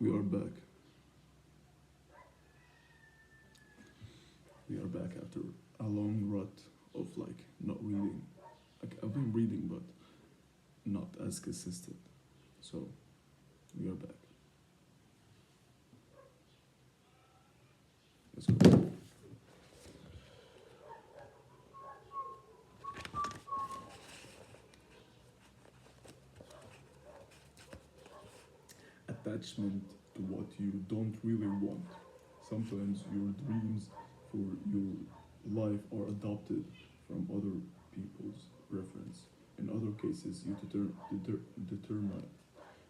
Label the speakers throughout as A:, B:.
A: We are back. We are back after a long rut of not reading. Like I've been reading, but not as consistent. So we are back. Let's go. Attachment to what you don't really want. Sometimes your dreams for your life are adopted from other people's reference. In other cases, determine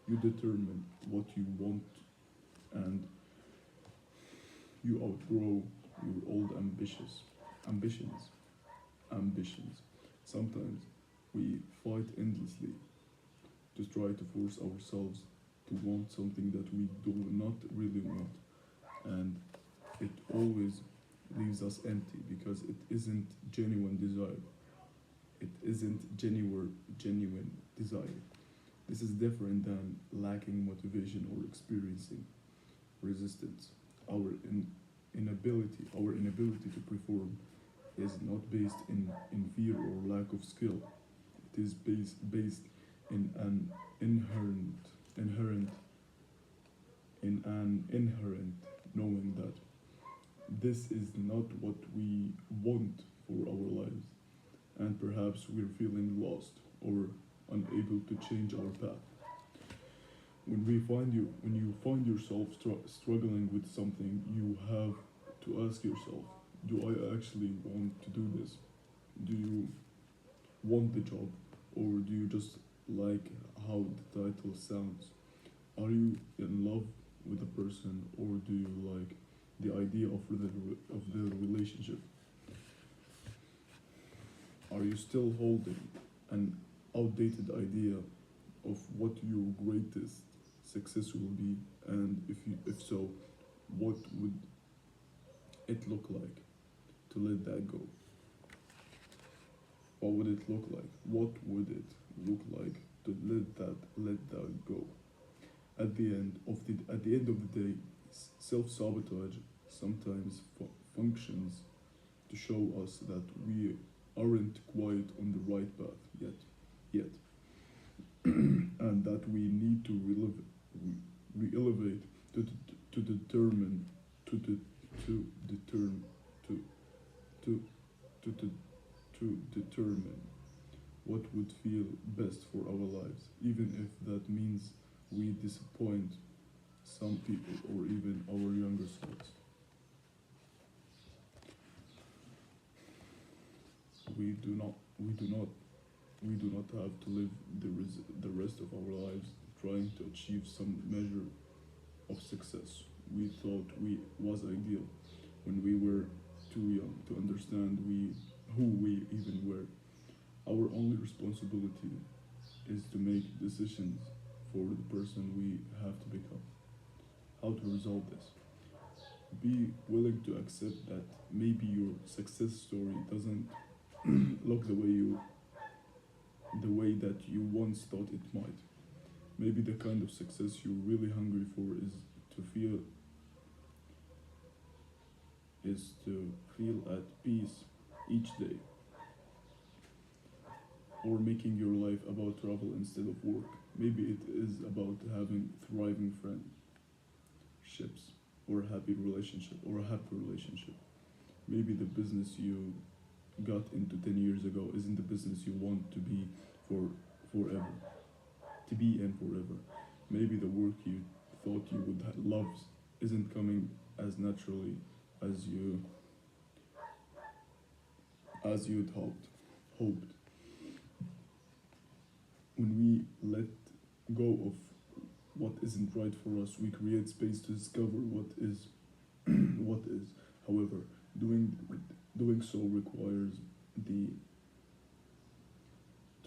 A: you determine what you want and you outgrow your old ambitions ambitions. Sometimes we fight endlessly to try to force ourselves to want something that we do not really want, and it always leaves us empty because it isn't genuine desire. It isn't genuine desire. This is different than lacking motivation or experiencing resistance. Our inability to perform is not based in fear or lack of skill. It is based in an inherent inherent knowing that this is not what we want for our lives, and perhaps we're feeling lost or unable to change our path. When you find yourself struggling with something, you have to ask yourself, do I actually want to do this? Do you want the job, or do you just like how the title sounds? Are you in love with a person, or do you like the idea of the relationship? Are you still holding an outdated idea of what your greatest success will be, and if so, what would it look like to let that go? What would it look like? What would it look like to let that go? At the end of the day, self sabotage sometimes functions to show us that we aren't quite on the right path yet, and that we need to re-elevate to determine to de, to determine to to to to to determine what would feel best for our lives, even if that means we disappoint some people or even our younger selves. We do not we do not have to live the rest of our lives trying to achieve some measure of success we thought we was ideal when we were too young to understand who we even were. Our only responsibility is to make decisions for the person we have to become. How to resolve this? Be willing to accept that maybe your success story doesn't look the way that you once thought it might. Maybe the kind of success you're really hungry for to feel to feel at peace each day, or making your life about travel instead of work. Maybe it is about having thriving friendships or a happy relationship. Maybe the business you got into 10 years ago isn't the business you want to be for forever, to be in forever. Maybe the work you thought you would love isn't coming as naturally as you'd hoped. When we let go of what isn't right for us, we create space to discover what is. what is. However, doing doing so requires the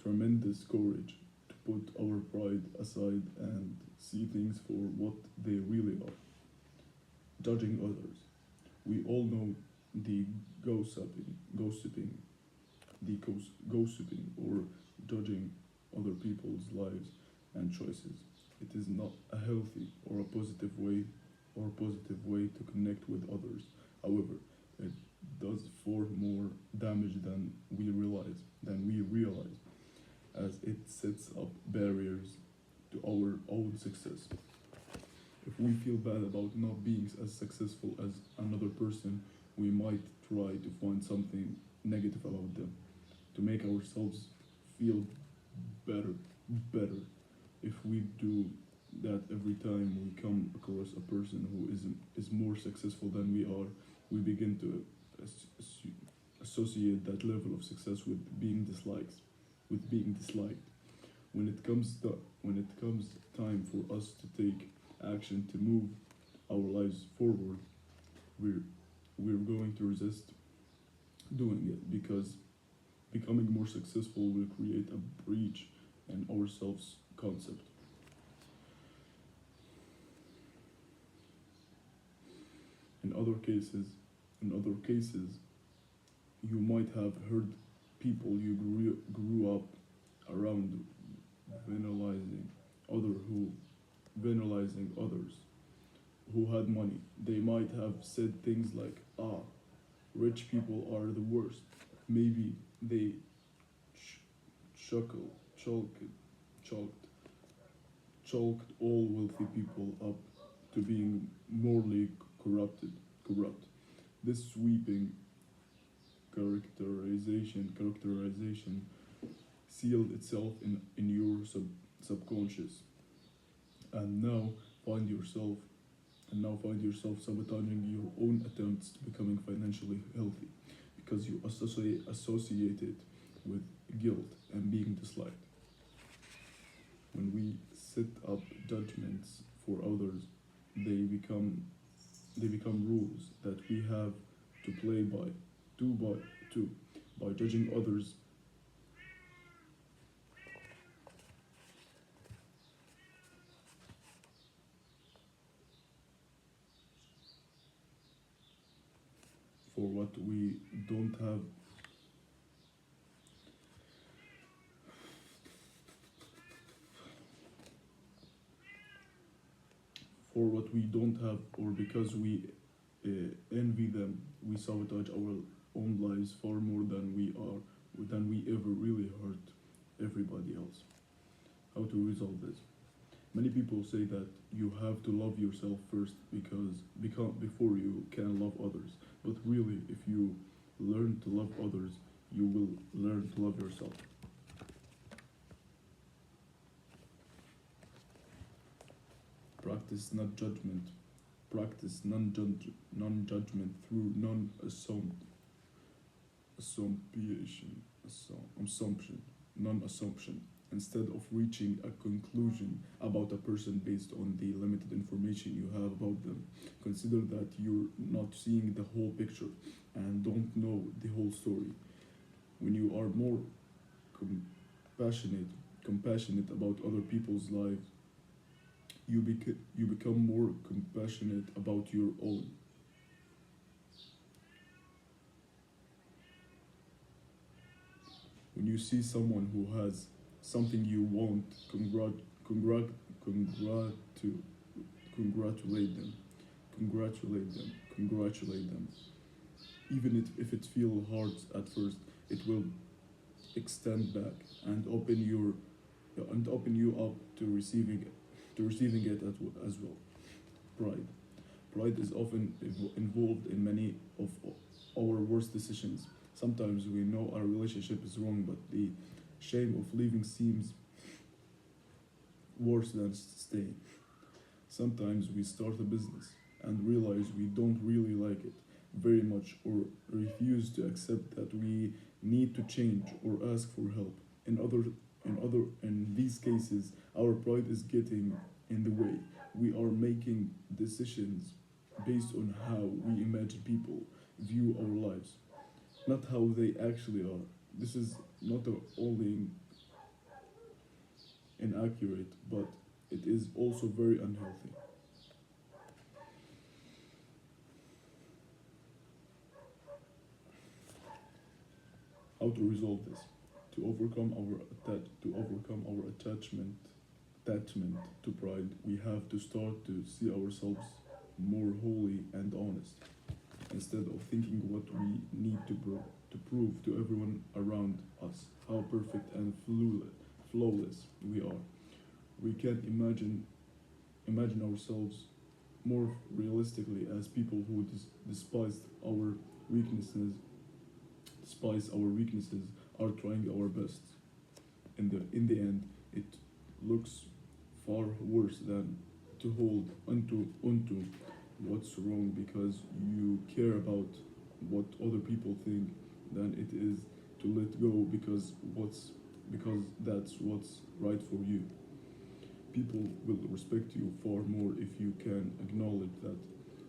A: tremendous courage to put our pride aside and see things for what they really are. Judging others. We all know the gossiping, gossiping or judging other people's lives and choices it is not a healthy or a positive way to connect with others. However, it does far more damage than we realize, as it sets up barriers to our own success. If we feel bad about not being as successful as another person, we might try to find something negative about them to make ourselves feel better, better. If we do that every time we come across a person who is more successful than we are, we begin to associate that level of success with being disliked. When it comes time for us to take action to move our lives forward, we're we're going to resist doing it because becoming more successful will create a breach in our self concept. In other cases, in other cases, you might have heard people you grew up around venalizing other who venalizing others who had money. They might have said things like, "Ah, rich people are the worst." Maybe they ch- chuckle, chalked, chalked, chalked all wealthy people up to being morally corrupt. This sweeping characterization sealed itself in your subconscious, and find yourself now find yourself sabotaging your own attempts to becoming financially healthy because you associate it with guilt and being disliked. When we set up judgments for others, they become they become rules that we have to play by. Two by two. By judging others for what we don't have or because we envy them, we sabotage our own lives far more than we ever really hurt everybody else. How to resolve this? Many people say that you have to love yourself first before you can love others. But really, if you learn to love others, you will learn to love yourself. Practice not judgment. Practice non-judgment through assumption, non-assumption. Instead of reaching a conclusion about a person based on the limited information you have about them, consider that you're not seeing the whole picture and don't know the whole story. When you are more compassionate, compassionate about other people's lives, you become more compassionate about your own. When you see someone who has something you want, congrat, congrat, congratulate them, congratulate them. Even if it feels hard at first, it will extend back and open you up to receiving it as well. Pride. Pride is often involved in many of our worst decisions. Sometimes we know our relationship is wrong, but the shame of leaving seems worse than staying. Sometimes we start a business and realize we don't really like it very much or refuse to accept that we need to change or ask for help. In these cases, our pride is getting in the way. We are making decisions based on how we imagine people view our lives, not how they actually are. This is not only inaccurate, but it is also very unhealthy. How to resolve this? To overcome our attachment attachment to pride, we have to start to see ourselves more holy and honest, instead of thinking what we need to prove to everyone around us how perfect and flawless we are. We can imagine ourselves more realistically as people who despise our weaknesses, are trying our best. In the end, it looks far worse than to hold onto what's wrong because you care about what other people think than it is to let go because that's what's right for you. People will respect you far more if you can acknowledge that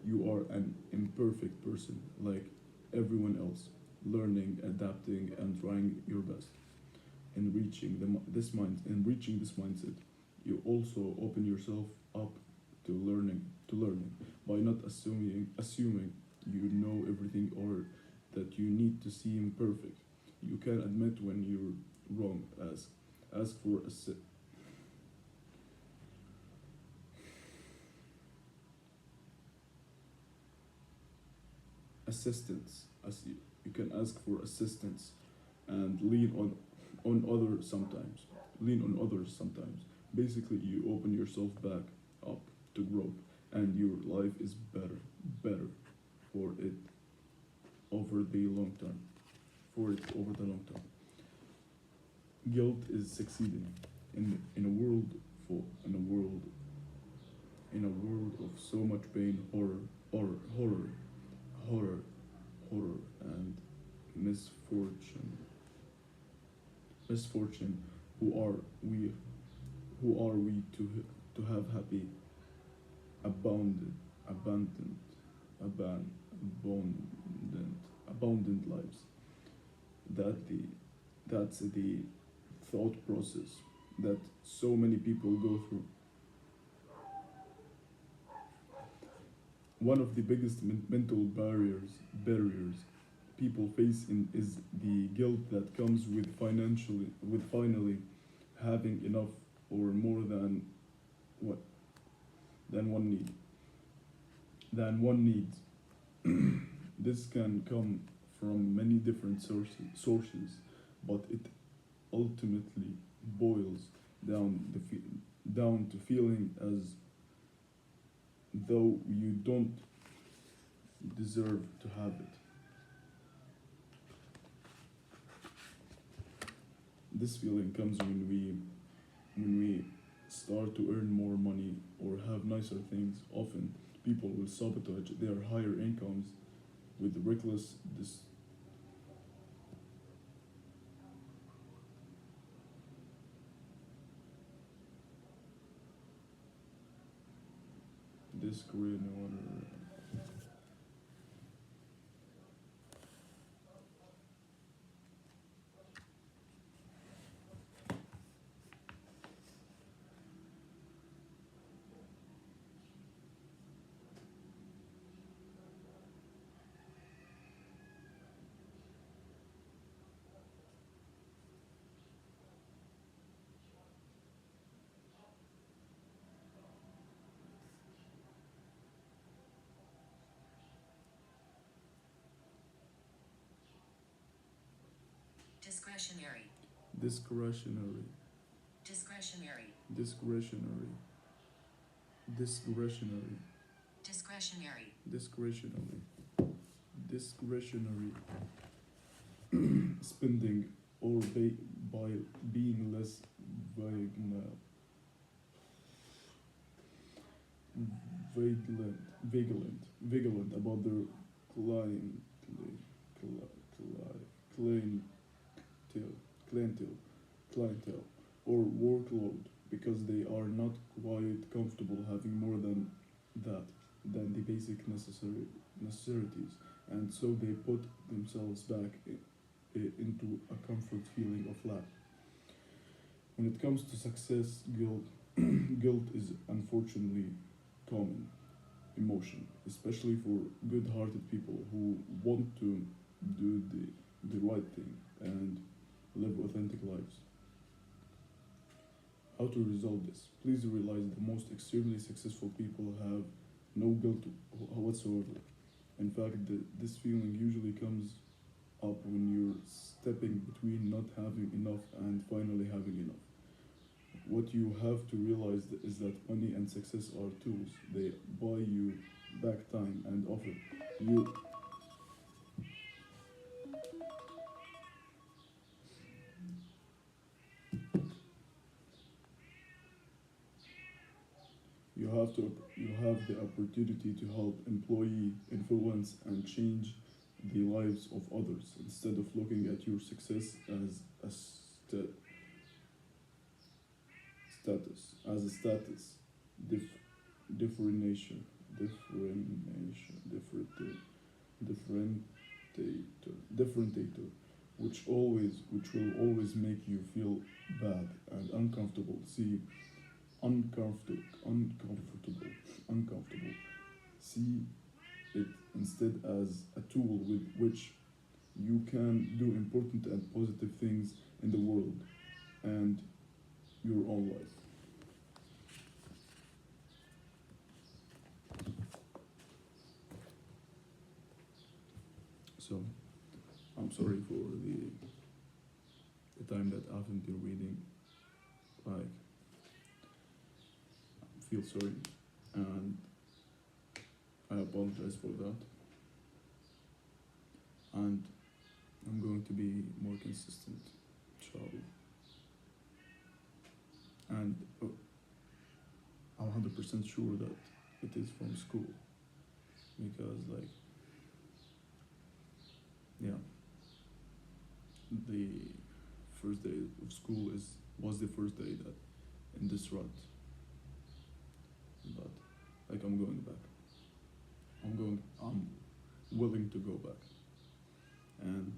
A: you are an imperfect person like everyone else, learning, adapting, and trying your best. In reaching this mindset, you also open yourself up to learning by not assuming you know everything or that you need to seem perfect. You can admit when you're wrong. Ask for assistance. You can ask for assistance and lean on others sometimes. Basically, you open yourself back up to grow, and your life is better for it over the long term. For it over the long term. Guilt is succeeding in a world for in a world of so much pain, horror, horror, horror, horror, and misfortune. Misfortune. Who are we? Who are we to have happy, abundant, abundant, abundant lives? That the that's the thought process that so many people go through. One of the biggest mental barriers people face is the guilt that comes with finally having enough or more what than one need than one needs. This can come from many different sources, but it ultimately boils down to feeling as though you don't deserve to have it. This feeling comes when we start to earn more money or have nicer things. Often, people will sabotage their higher incomes with reckless discriminatory.
B: Discretionary.
A: Discretionary.
B: Discretionary.
A: Discretionary. Discretionary.
B: Discretionary.
A: Discretionary. Discretionary spending or by being less vigna- vigilant about their client, clientele, clientele, clientele, or workload because they are not quite comfortable having more that than the basic necessities, and so they put themselves back into a comfort feeling of lack. When it comes to success, guilt is unfortunately common emotion, especially for good-hearted people who want to do the right thing and live authentic lives. How to resolve this? Please realize the most extremely successful people have no guilt whatsoever. In fact, this feeling usually comes up when you're stepping between not having enough and finally having enough. What you have to realize is that money and success are tools. They buy you back time and offer you you have the opportunity to help employee influence and change the lives of others instead of looking at your success as a status dif- differentiation differentiation differentiator which will always make you feel bad and uncomfortable. See, uncomfortable. See it instead as a tool with which you can do important and positive things in the world and your own life. So, I'm sorry for the time that I haven't been reading. Like, I feel sorry, and I apologize for that. And I'm going to be more consistent, inshallah. And I'm 100% sure that it is from school because, like, yeah, the first day of school was the first day that in this rut, but like I'm going back. I'm willing to go back and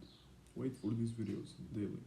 A: wait for these videos daily.